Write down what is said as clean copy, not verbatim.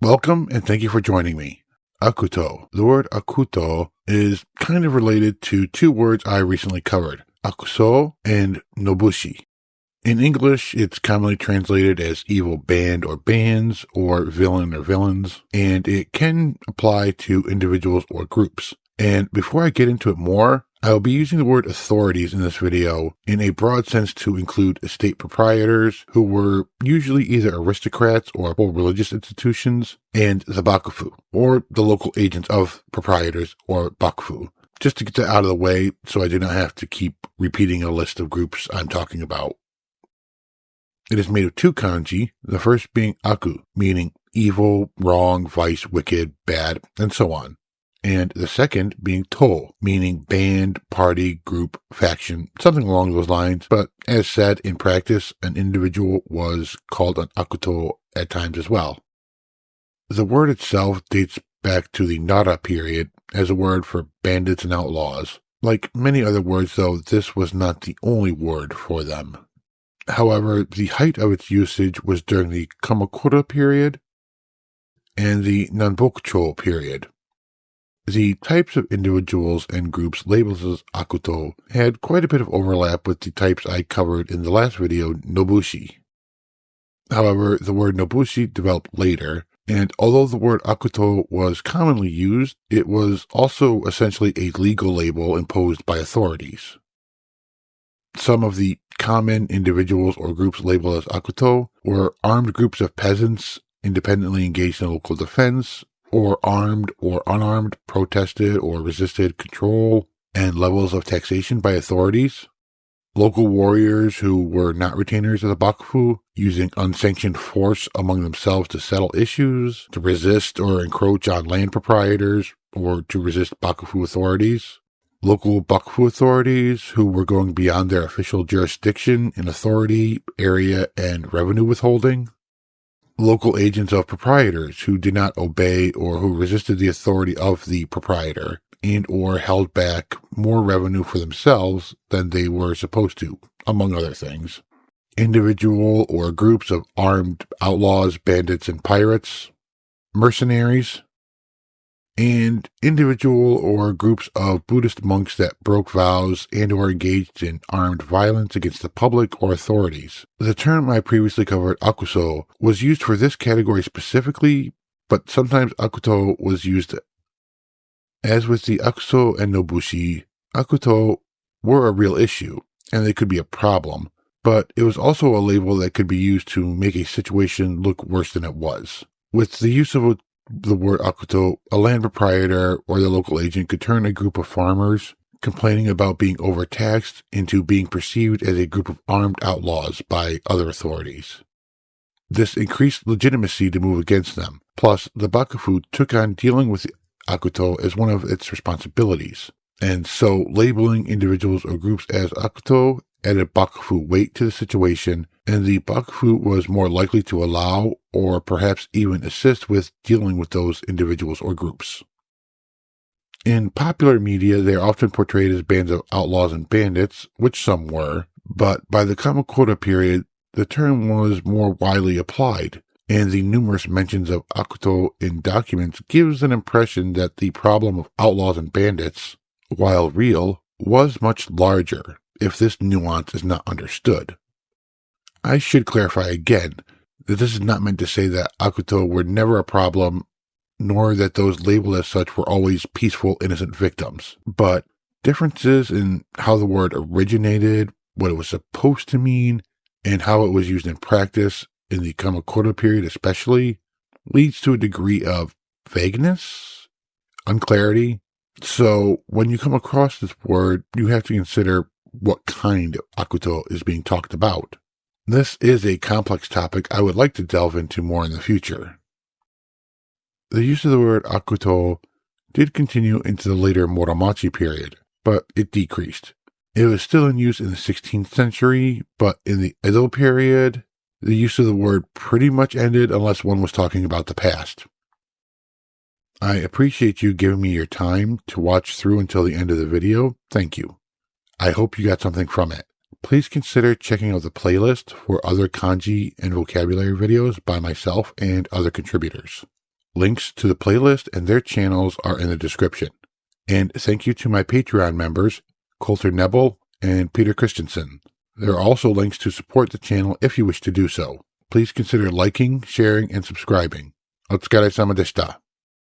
Welcome and thank you for joining me. Akutō. The word Akutō is kind of related to two words I recently covered, Akutō and nobushi. In English, it's commonly translated as evil band or bands, or villain or villains, and it can apply to individuals or groups. And before I get into it more, I will be using the word authorities in this video in a broad sense to include estate proprietors, who were usually either aristocrats or religious institutions, and the bakufu, or the local agents of proprietors or bakufu. Just to get that out of the way so I do not have to keep repeating a list of groups I'm talking about. It is made of two kanji, the first being aku, meaning evil, wrong, vice, wicked, bad, and so on. And the second being to, meaning band, party, group, faction, something along those lines. But as said, in practice, an individual was called an Akutō at times as well. The word itself dates back to the Nara period as a word for bandits and outlaws. Like many other words, though, this was not the only word for them. However, the height of its usage was during the Kamakura period and the Nanbokucho period. The types of individuals and groups labeled as Akutō had quite a bit of overlap with the types I covered in the last video, nobushi. However, the word nobushi developed later, and although the word Akutō was commonly used, it was also essentially a legal label imposed by authorities. Some of the common individuals or groups labeled as Akutō were armed groups of peasants independently engaged in local defense, or armed or unarmed, protested or resisted control and levels of taxation by authorities. Local warriors who were not retainers of the bakufu, using unsanctioned force among themselves to settle issues, to resist or encroach on land proprietors, or to resist bakufu authorities. Local bakufu authorities who were going beyond their official jurisdiction in authority, area, and revenue withholding. Local agents of proprietors who did not obey or who resisted the authority of the proprietor and or held back more revenue for themselves than they were supposed to, among other things. Individual or groups of armed outlaws, bandits, and pirates, mercenaries, and individual or groups of Buddhist monks that broke vows and or engaged in armed violence against the public or authorities. The term I previously covered, Akutō, was used for this category specifically, but sometimes Akutō was used. As with the Akutō and nobushi, Akutō were a real issue, and they could be a problem, but it was also a label that could be used to make a situation look worse than it was. With the use of the word Akutō, a land proprietor or the local agent could turn a group of farmers complaining about being overtaxed into being perceived as a group of armed outlaws by other authorities. This increased legitimacy to move against them. Plus, the bakufu took on dealing with the Akutō as one of its responsibilities, and so labeling individuals or groups as Akutō added bakufu weight to the situation, and the bakufu was more likely to allow or perhaps even assist with dealing with those individuals or groups. In popular media, they are often portrayed as bands of outlaws and bandits, which some were, but by the Kamakura period, the term was more widely applied, and the numerous mentions of Akutō in documents gives an impression that the problem of outlaws and bandits, while real, was much larger, if this nuance is not understood. I should clarify again that this is not meant to say that Akutō were never a problem, nor that those labeled as such were always peaceful, innocent victims, but differences in how the word originated, what it was supposed to mean, and how it was used in practice, in the Kamakura period especially, leads to a degree of vagueness, unclarity. So when you come across this word, you have to consider what kind of Akutō is being talked about. This is a complex topic I would like to delve into more in the future. The use of the word Akutō did continue into the later Muromachi period, but it decreased. It was still in use in the 16th century, but in the Edo period, the use of the word pretty much ended unless one was talking about the past. I appreciate you giving me your time to watch through until the end of the video. Thank you. I hope you got something from it. Please consider checking out the playlist for other kanji and vocabulary videos by myself and other contributors. Links to the playlist and their channels are in the description. And thank you to my Patreon members, Coulter Nebel and Peter Christensen. There are also links to support the channel if you wish to do so. Please consider liking, sharing, and subscribing. お疲れ様でした。